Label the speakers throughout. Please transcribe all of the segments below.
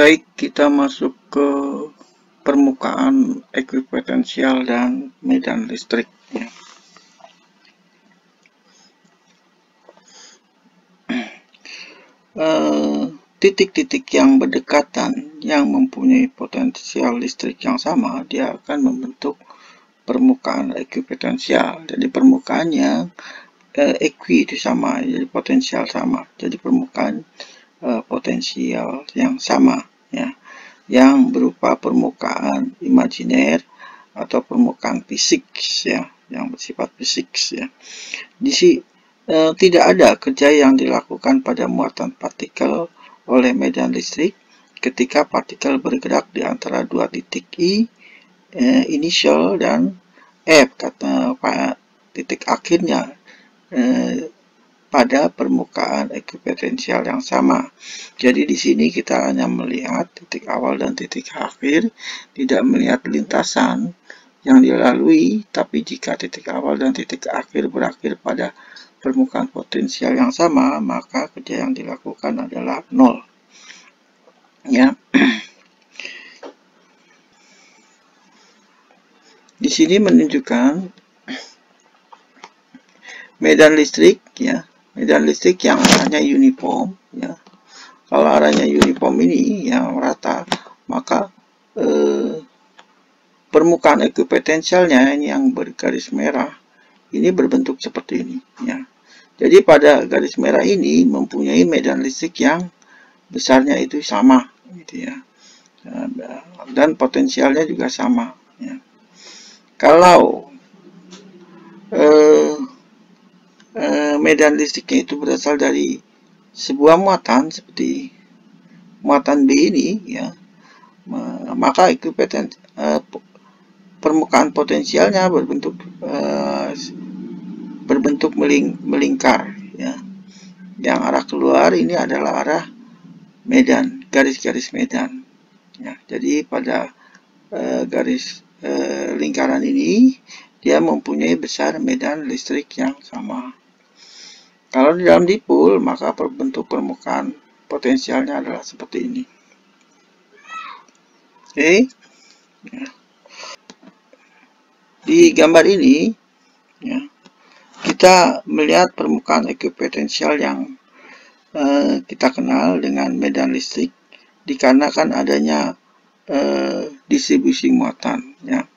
Speaker 1: Baik, kita masuk ke permukaan ekuipotensial dan medan listrik. Titik-titik yang berdekatan yang mempunyai potensial listrik yang sama, dia akan membentuk permukaan ekuipotensial. Jadi permukaannya equi itu sama, jadi potensial sama. Jadi permukaan potensial yang sama, ya, yang berupa permukaan imajiner atau permukaan fisik, ya, yang bersifat fisik, ya. Tidak ada kerja yang dilakukan pada muatan partikel oleh medan listrik ketika partikel bergerak di antara dua titik initial dan F, titik akhirnya pada permukaan ekuipotensial yang sama. Jadi di sini kita hanya melihat titik awal dan titik akhir, tidak melihat lintasan yang dilalui, tapi jika titik awal dan titik akhir berakhir pada permukaan potensial yang sama, maka kerja yang dilakukan adalah 0. Ya. Di sini menunjukkan medan listrik, ya. Medan listrik yang arahnya uniform, ya. Kalau arahnya uniform ini yang rata, maka permukaan ekuipotensialnya ini yang bergaris merah ini berbentuk seperti ini, ya. Jadi pada garis merah ini mempunyai medan listrik yang besarnya itu sama, gitu ya, dan potensialnya juga sama, ya. Kalau medan listriknya itu berasal dari sebuah muatan seperti muatan B ini, ya, maka permukaan potensialnya berbentuk melingkar, ya. Yang arah keluar ini adalah arah medan, garis-garis medan, ya. Jadi pada garis lingkaran ini dia mempunyai besar medan listrik yang sama. Kalau di dalam dipol, maka bentuk permukaan potensialnya adalah seperti ini. Oke. Ya. Di gambar ini, ya, kita melihat permukaan ekuipotensial yang kita kenal dengan medan listrik dikarenakan adanya distribusi muatan, ya.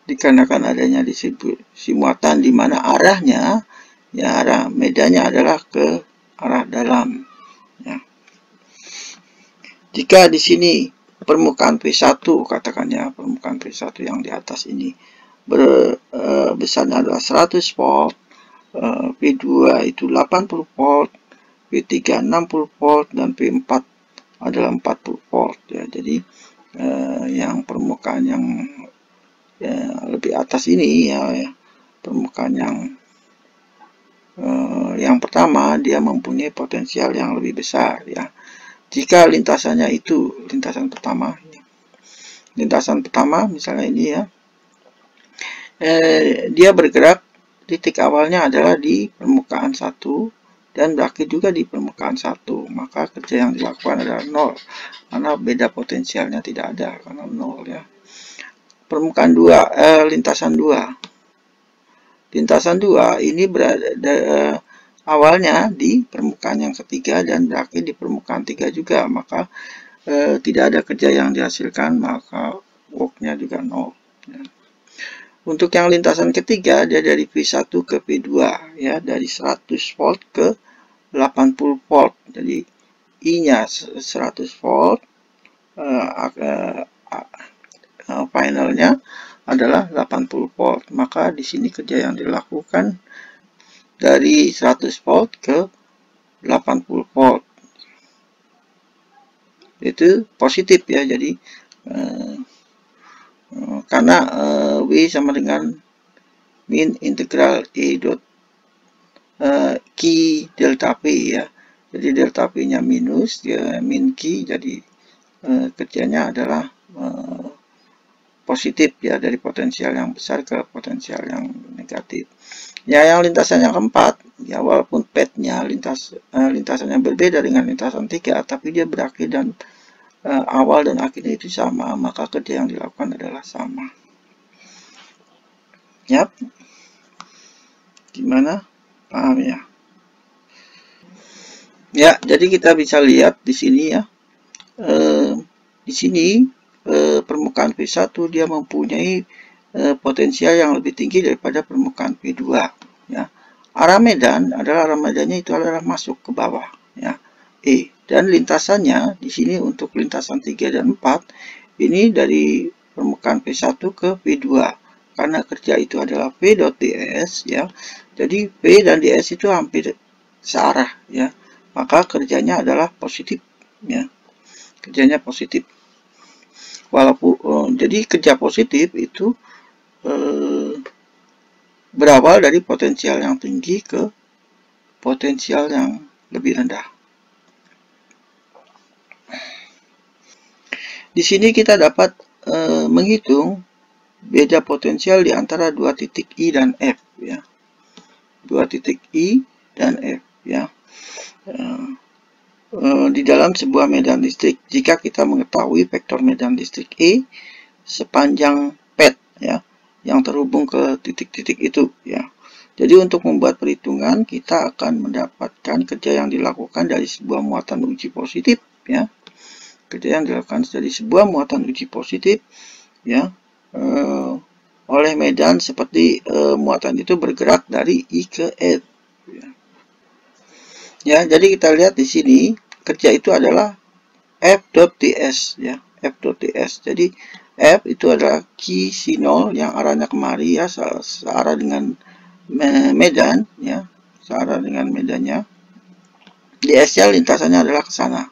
Speaker 1: Dikarenakan adanya distribusi muatan di mana arahnya, ya, arah medannya adalah ke arah dalam, ya. Jika di sini permukaan P1, katakan, ya, permukaan P1 yang di atas ini besarnya adalah 100 volt, P2 itu 80 volt, P3 60 volt, dan P4 adalah 40 volt, ya. Jadi yang permukaan yang lebih atas ini, ya, permukaan yang pertama dia mempunyai potensial yang lebih besar, ya. Jika lintasannya itu lintasan pertama misalnya ini, ya, dia bergerak, titik awalnya adalah di permukaan 1 dan berakhir juga di permukaan 1, maka kerja yang dilakukan adalah 0 karena beda potensialnya tidak ada, karena 0, ya. Permukaan 2, lintasan 2 ini berada awalnya di permukaan yang ketiga dan berakhir di permukaan 3 juga, maka tidak ada kerja yang dihasilkan, maka worknya juga 0, ya. Untuk yang lintasan ketiga, dia dari P1 ke P2, ya, dari 100 volt ke 80 volt. Jadi I-nya 100 volt, finalnya adalah 80 volt. Maka di sini kerja yang dilakukan dari 100 volt ke 80 volt. Itu positif, ya. Jadi karena W sama dengan min integral E dot Q delta P, ya. Jadi delta P-nya minus, ya, min Q, jadi kerjanya adalah positif, ya, dari potensial yang besar ke potensial yang negatif. Ya, yang lintasan yang keempat, ya walaupun pathnya lintasannya berbeda dengan lintasan 3, tapi dia berakhir dan awal dan akhirnya itu sama, maka kerja yang dilakukan adalah sama. Yap, gimana? Paham ya? Ya, jadi kita bisa lihat di sini ya. Di sini permukaan P1 dia mempunyai potensial yang lebih tinggi daripada permukaan P2 ya. Arah medannya itu adalah masuk ke bawah ya. Dan lintasannya di sini untuk lintasan 3 dan 4 ini dari permukaan P1 ke P2 karena kerja itu adalah P dot ds ya. Jadi P dan ds itu hampir searah ya. Maka kerjanya adalah positif ya. Kerjanya positif. Walaupun jadi kerja positif itu berawal dari potensial yang tinggi ke potensial yang lebih rendah. Di sini kita dapat menghitung beda potensial di antara dua titik I dan F ya. Dua titik I dan F ya. Di dalam sebuah medan listrik, jika kita mengetahui vektor medan listrik E sepanjang path ya yang terhubung ke titik-titik itu ya. Jadi untuk membuat perhitungan kita akan mendapatkan kerja yang dilakukan dari sebuah muatan uji positif ya. Kerja yang dilakukan dari sebuah muatan uji positif ya oleh medan seperti muatan itu bergerak dari I ke F ya. Ya, jadi kita lihat di sini kerja itu adalah F.ds ya, F.ds. Jadi F itu adalah key sinol yang arahnya kemari ya, searah dengan medan ya, searah dengan medannya. ds-nya lintasannya adalah ke sana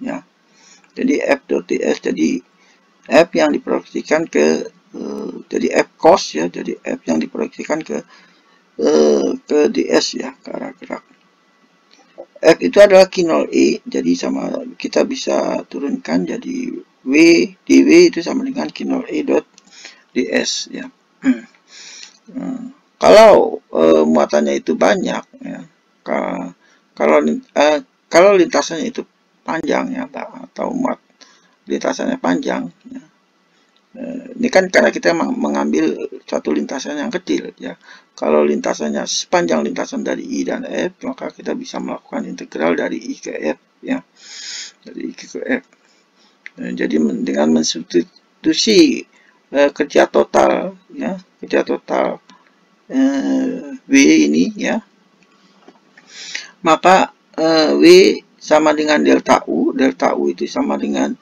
Speaker 1: ya. Jadi F.ds, jadi F yang diproyeksikan ke jadi F cos ya, jadi F yang diproyeksikan ke ds ya, ke arah gerak. F itu adalah kinol E, jadi sama kita bisa turunkan jadi W, dW itu sama dengan kinol E dot ds ya. Kalau muatannya itu banyak ya, kalau lintasannya itu panjang ya, atau lintasannya panjang ya. Ini kan karena kita mengambil satu lintasan yang kecil ya. Kalau lintasannya sepanjang lintasan dari I dan F, maka kita bisa melakukan integral dari I ke F ya. Dari I ke F. Jadi dengan mensubstitusi kerja total ya, kerja total W ini ya, maka W sama dengan delta U itu sama dengan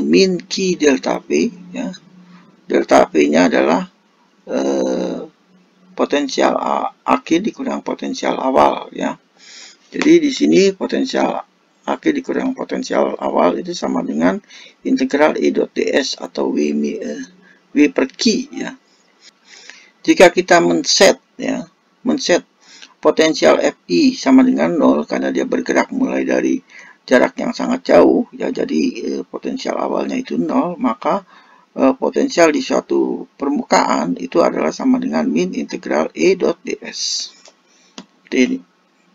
Speaker 1: min Q delta P ya. Delta P-nya adalah potensial akhir dikurang potensial awal ya. Jadi di sini potensial akhir dikurang potensial awal itu sama dengan integral E dot ds atau W per Q ya. Jika kita men-set potensial Fi sama dengan 0 karena dia bergerak mulai dari jarak yang sangat jauh ya, jadi potensial awalnya itu 0, maka potensial di suatu permukaan itu adalah sama dengan min integral E dot ds.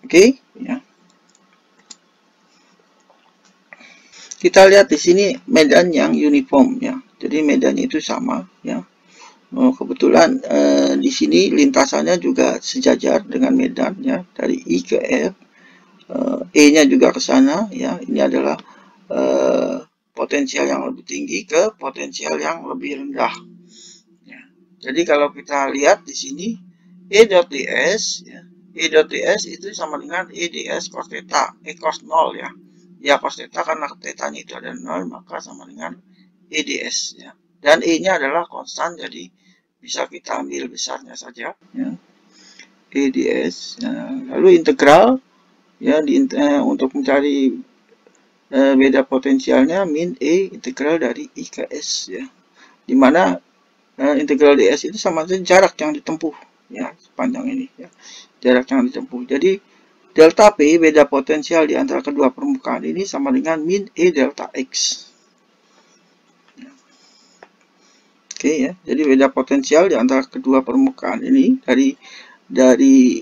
Speaker 1: Oke ya. Kita lihat di sini medan yang uniform ya. Jadi medannya itu sama ya. Kebetulan di sini lintasannya juga sejajar dengan medan ya, dari I ke F. E-nya juga ke sana ya. Ini adalah potensial yang lebih tinggi ke potensial yang lebih rendah. Ya. Jadi kalau kita lihat di sini E dot ds ya. E dot ds itu sama dengan E ds cos theta, E cos 0 ya. Ya cos theta karena theta-nya itu ada 0, maka sama dengan E ds ya. Dan E-nya adalah konstan, jadi bisa kita ambil besarnya saja ya. E ds ya. Lalu integral ya untuk mencari beda potensialnya min E integral dari I ke S ya, dimana integral ds itu sama saja jarak yang ditempuh ya, sepanjang ini ya, jarak yang ditempuh. Jadi delta P beda potensial di antara kedua permukaan ini sama dengan min E delta X ya. Oke ya, jadi beda potensial di antara kedua permukaan ini dari dari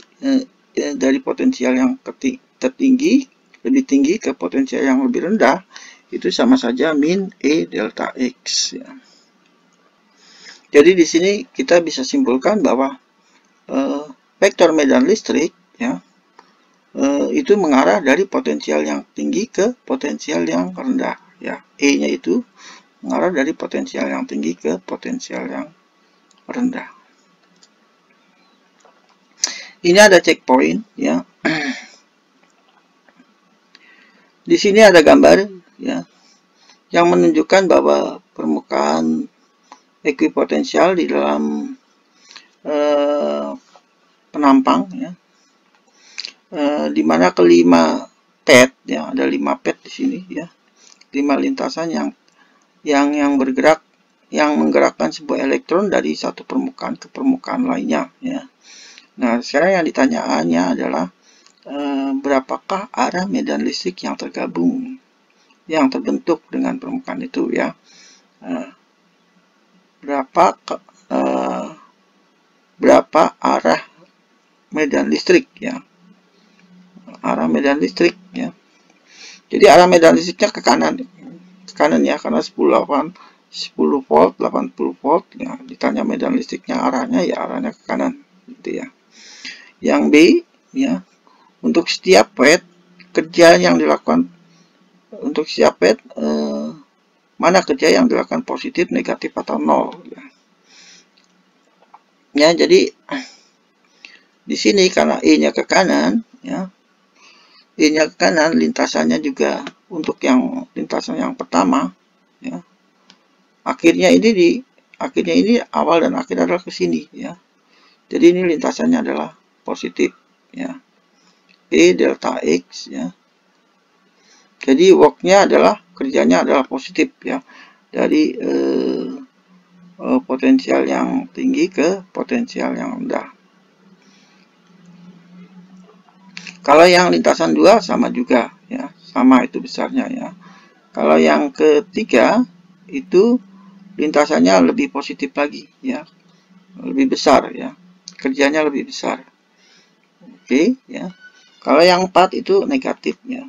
Speaker 1: potensial yang tertinggi, lebih tinggi ke potensial yang lebih rendah, itu sama saja min E delta X. Ya. Jadi di sini kita bisa simpulkan bahwa vektor medan listrik ya, itu mengarah dari potensial yang tinggi ke potensial yang rendah. Ya. E-nya itu mengarah dari potensial yang tinggi ke potensial yang rendah. Ini ada checkpoint ya. Di sini ada gambar ya yang menunjukkan bahwa permukaan ekuipotensial di dalam penampang ya, di mana kelima pad ya, ada 5 pad di sini ya, 5 lintasan yang bergerak, yang menggerakkan sebuah elektron dari satu permukaan ke permukaan lainnya ya. Nah, sekarang yang ditanyaannya adalah berapakah arah medan listrik yang tergabung, yang terbentuk dengan permukaan itu ya. Berapa arah medan listrik ya, arah medan listrik ya. Jadi arah medan listriknya ke kanan ya, karena 10 volt 80 volt ya. Ditanya medan listriknya arahnya ya, arahnya ke kanan gitu ya. Yang B ya, untuk setiap pad kerja yang dilakukan untuk setiap pad mana kerja yang dilakukan positif, negatif atau nol ya. Ya, jadi di sini karena E-nya ke kanan ya, E-nya ke kanan, lintasannya juga untuk yang lintasan yang pertama ya. Akhirnya ini awal dan akhir adalah ke sini ya. Jadi ini lintasannya adalah positif ya. E delta X ya. Jadi worknya adalah, kerjanya adalah positif ya, dari potensial yang tinggi ke potensial yang rendah. Kalau yang lintasan 2 sama juga ya, sama itu besarnya ya. Kalau yang ketiga itu lintasannya lebih positif lagi ya, lebih besar ya, kerjanya lebih besar. Oke ya. Kalau yang 4 itu negatif ya,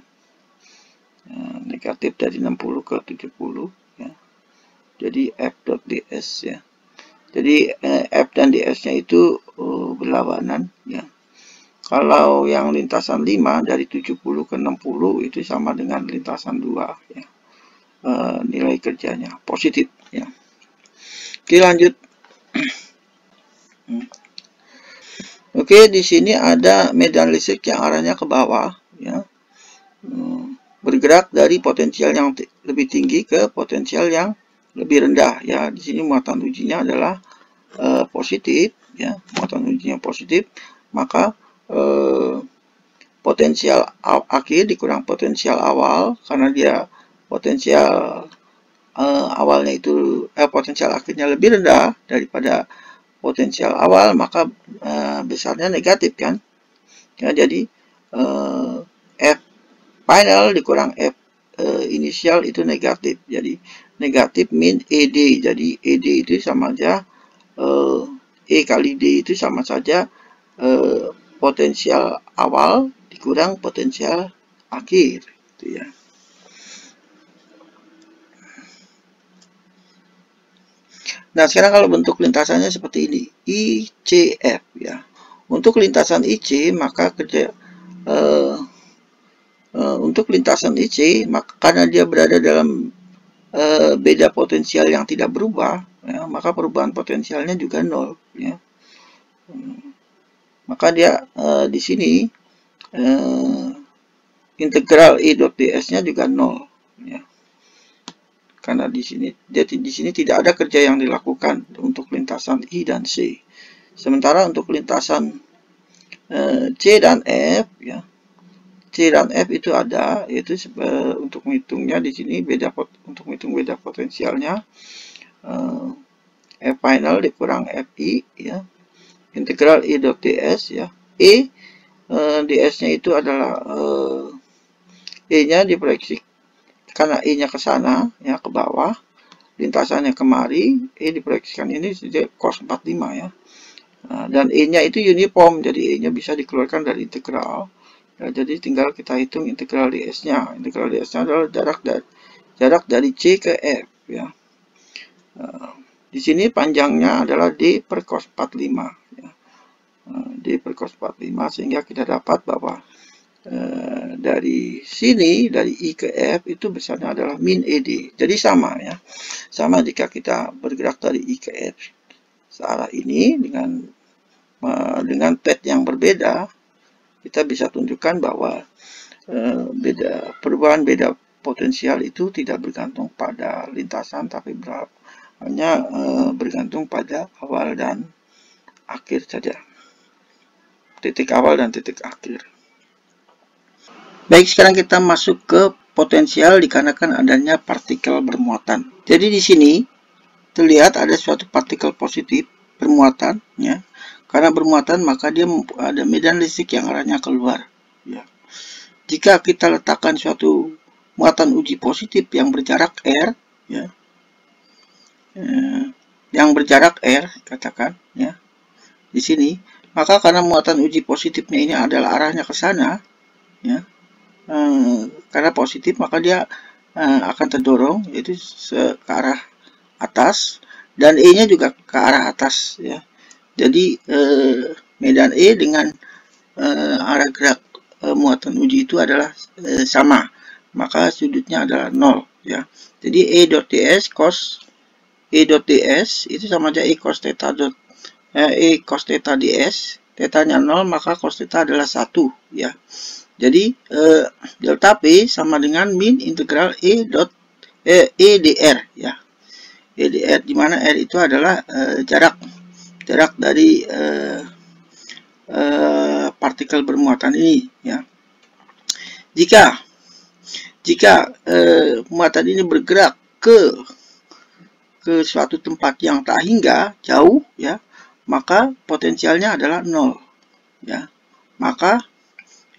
Speaker 1: negatif dari 60 ke 70 ya. Jadi F.ds ya. Jadi F dan ds-nya itu berlawanan ya. Kalau yang lintasan 5 dari 70 ke 60 itu sama dengan lintasan 2 ya. Nilai kerjanya positif ya. Oke, lanjut. Oke, di sini ada medan listrik yang arahnya ke bawah ya. Bergerak dari potensial yang lebih tinggi ke potensial yang lebih rendah ya. Di sini muatan ujinya adalah positif ya, muatan ujinya positif, maka potensial akhir dikurang potensial awal, karena dia potensial awalnya itu potensial akhirnya lebih rendah daripada potensial awal, maka besarnya negatif kan ya. Jadi F final dikurang F inisial itu negatif, jadi negatif min ED. Jadi ED itu sama aja E kali D itu sama saja potensial awal dikurang potensial akhir gitu ya. Nah, sekarang kalau bentuk lintasannya seperti ini, ICF ya. Untuk lintasan IC maka kerja untuk lintasan IC, maka karena dia berada dalam beda potensial yang tidak berubah ya, maka perubahan potensialnya juga 0 ya. Maka dia di sini integral E dot ds-nya juga 0 ya. Karena di sini tidak ada kerja yang dilakukan untuk lintasan I dan C. Sementara untuk lintasan C dan F ya, C dan F itu ada, yaitu untuk menghitungnya di sini untuk menghitung beda potensialnya F final dikurang Fi ya, integral E dot ds ya. E ds-nya itu adalah E-nya diproyeksi karena E-nya ke sana ya, ke bawah, lintasannya kemari, E diproyeksikan ini cos 45 ya. Dan E-nya itu uniform, jadi E-nya bisa dikeluarkan dari integral. Ya, jadi tinggal kita hitung integral ds-nya. Integral ds-nya adalah jarak dari C ke F. Ya. Di sini panjangnya adalah D per cos 45. Ya. D per cos 45, sehingga kita dapat bahwa dari sini, dari I ke F itu besarnya adalah min ED. Jadi sama ya. Sama jika kita bergerak dari I ke F searah ini dengan pad yang berbeda, kita bisa tunjukkan bahwa perubahan beda potensial itu tidak bergantung pada lintasan, tapi hanya bergantung pada awal dan akhir saja. Titik awal dan titik akhir. Baik, sekarang kita masuk ke potensial dikarenakan adanya partikel bermuatan. Jadi di sini terlihat ada suatu partikel positif bermuatan, ya. Karena bermuatan maka dia ada medan listrik yang arahnya keluar. Ya. Jika kita letakkan suatu muatan uji positif yang berjarak r, ya, yang berjarak r, katakan, ya, di sini, maka karena muatan uji positifnya ini adalah arahnya ke sana, ya. Karena positif maka dia akan terdorong, yaitu ke arah atas, dan E-nya juga ke arah atas, ya. Jadi medan E dengan arah gerak muatan uji itu adalah sama, maka sudutnya adalah 0, ya. Jadi E dot ds itu sama aja E cos theta ds, tetanya 0, maka cos theta adalah 1, ya. Jadi delta P sama dengan min integral E dr, ya. E dr, di mana R itu adalah jarak dari partikel bermuatan ini, ya. Jika muatan ini bergerak ke suatu tempat yang tak hingga jauh, ya, maka potensialnya adalah 0, ya. Maka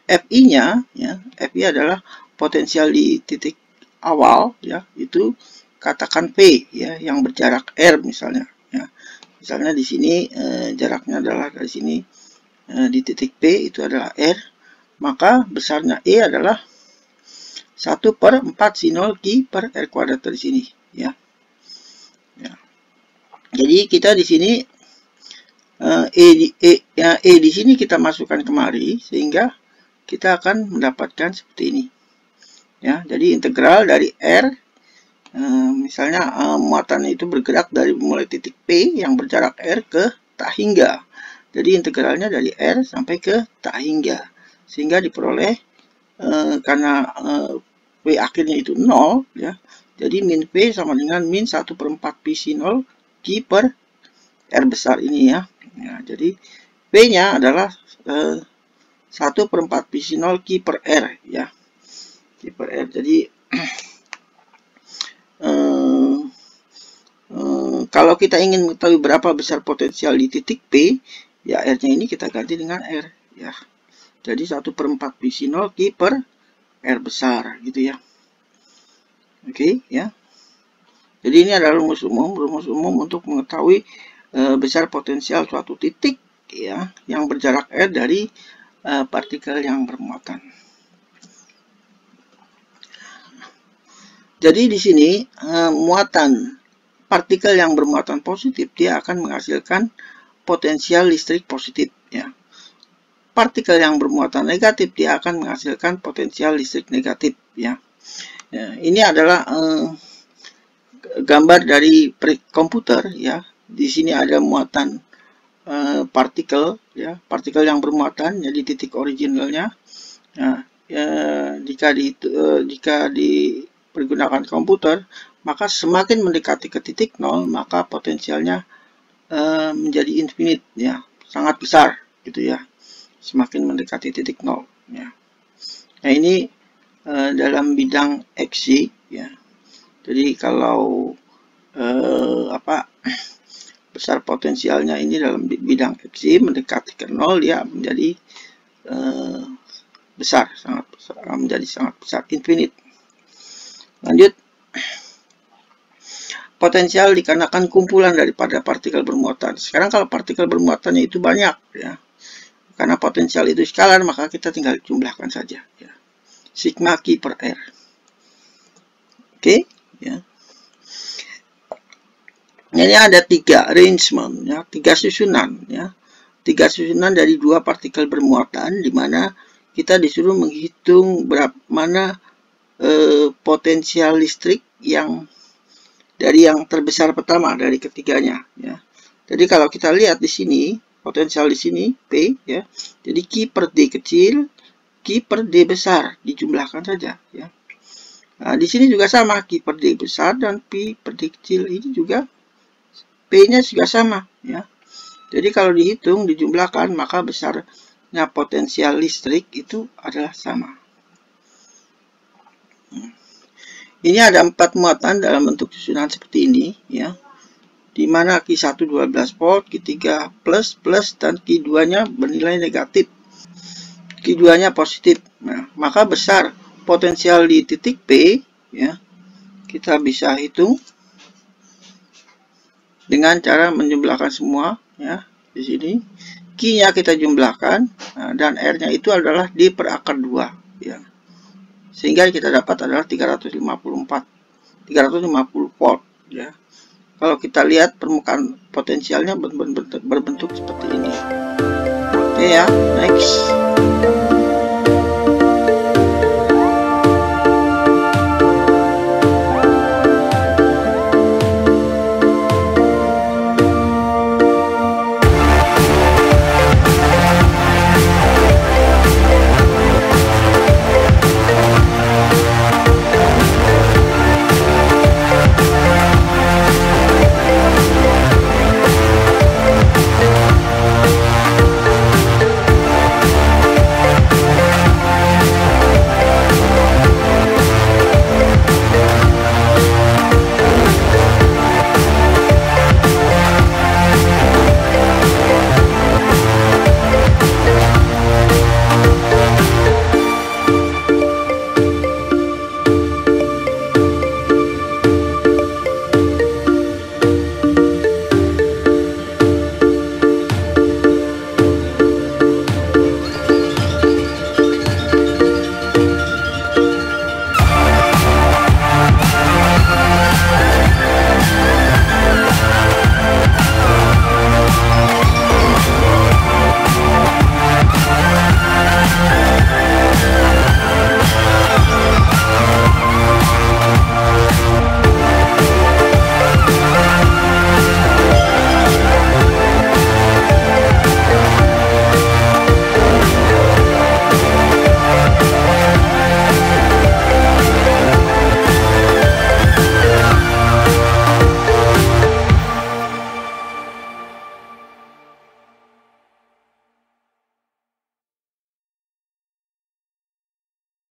Speaker 1: Fi-nya, ya, Fi adalah potensial di titik awal, ya, itu katakan P, ya, yang berjarak R misalnya, ya. Misalnya di sini jaraknya adalah dari sini di titik P itu adalah R, maka besarnya E adalah 1/4 sin0 Q per R kuadrat dari sini, ya. Ya. Jadi kita di sini E di sini kita masukkan kemari, sehingga kita akan mendapatkan seperti ini, ya. Jadi integral dari R, misalnya muatan itu bergerak dari mulai titik P yang berjarak R ke tak hingga. Jadi integralnya dari R sampai ke tak hingga, sehingga diperoleh karena P akhirnya itu 0, ya. Jadi min P sama dengan min 1/4 pi sin0 Q per R besar ini, ya. Ya, jadi P-nya adalah 1/4 pi sin0 Q per R, ya. Q per R. Jadi kalau kita ingin mengetahui berapa besar potensial di titik P, ya R-nya ini kita ganti dengan R, ya. Jadi 1/4 pi sin0 Q per R besar, gitu, ya. Oke, ya. Jadi ini adalah rumus umum untuk mengetahui besar potensial suatu titik, ya, yang berjarak R dari partikel yang bermuatan. Jadi di sini muatan partikel yang bermuatan positif dia akan menghasilkan potensial listrik positif, ya. Partikel yang bermuatan negatif dia akan menghasilkan potensial listrik negatif, ya. Ya, ini adalah gambar dari komputer, ya. Di sini ada muatan partikel, ya, partikel yang bermuatan, jadi titik originalnya. Nah, jika dipergunakan komputer, maka semakin mendekati ke titik 0, maka potensialnya menjadi infinite, ya, sangat besar, gitu, ya. Semakin mendekati titik 0, ya. Nah, ini dalam bidang XY, ya. Jadi kalau besar potensialnya ini dalam bidang XY mendekati ke 0, dia menjadi besar, menjadi sangat besar, infinite. Lanjut, potensial dikarenakan kumpulan daripada partikel bermuatan. Sekarang kalau partikel bermuatannya itu banyak, ya, karena potensial itu skalar, maka kita tinggal jumlahkan saja, ya. Sigma Q per R. Oke, ya. Ini ada 3 arrangement, ya, 3 susunan, ya. 3 susunan dari 2 partikel bermuatan, di mana kita disuruh menghitung berapa mana potensial listrik yang dari yang terbesar pertama dari ketiganya, ya. Jadi kalau kita lihat di sini, potensial di sini P, ya. Jadi Q per D kecil, Q per D besar, dijumlahkan saja, ya. Nah, di sini juga sama, Q per D besar dan P per D kecil, ini juga P-nya juga sama, ya. Jadi kalau dihitung, dijumlahkan, maka besarnya potensial listrik itu adalah sama. Ini ada 4 muatan dalam bentuk susunan seperti ini, ya. Di mana Q1 12 volt, Q3 plus, dan Q2-nya bernilai negatif. Q2-nya positif. Nah, maka besar potensial di titik P, ya. Kita bisa hitung dengan cara menjumlahkan semua, ya, di sini. Q-nya kita jumlahkan, nah, dan R-nya itu adalah D per akar 2, ya. Sehingga kita dapat adalah 350 volt, ya. Kalau kita lihat permukaan potensialnya berbentuk seperti ini. Oke, ya, next.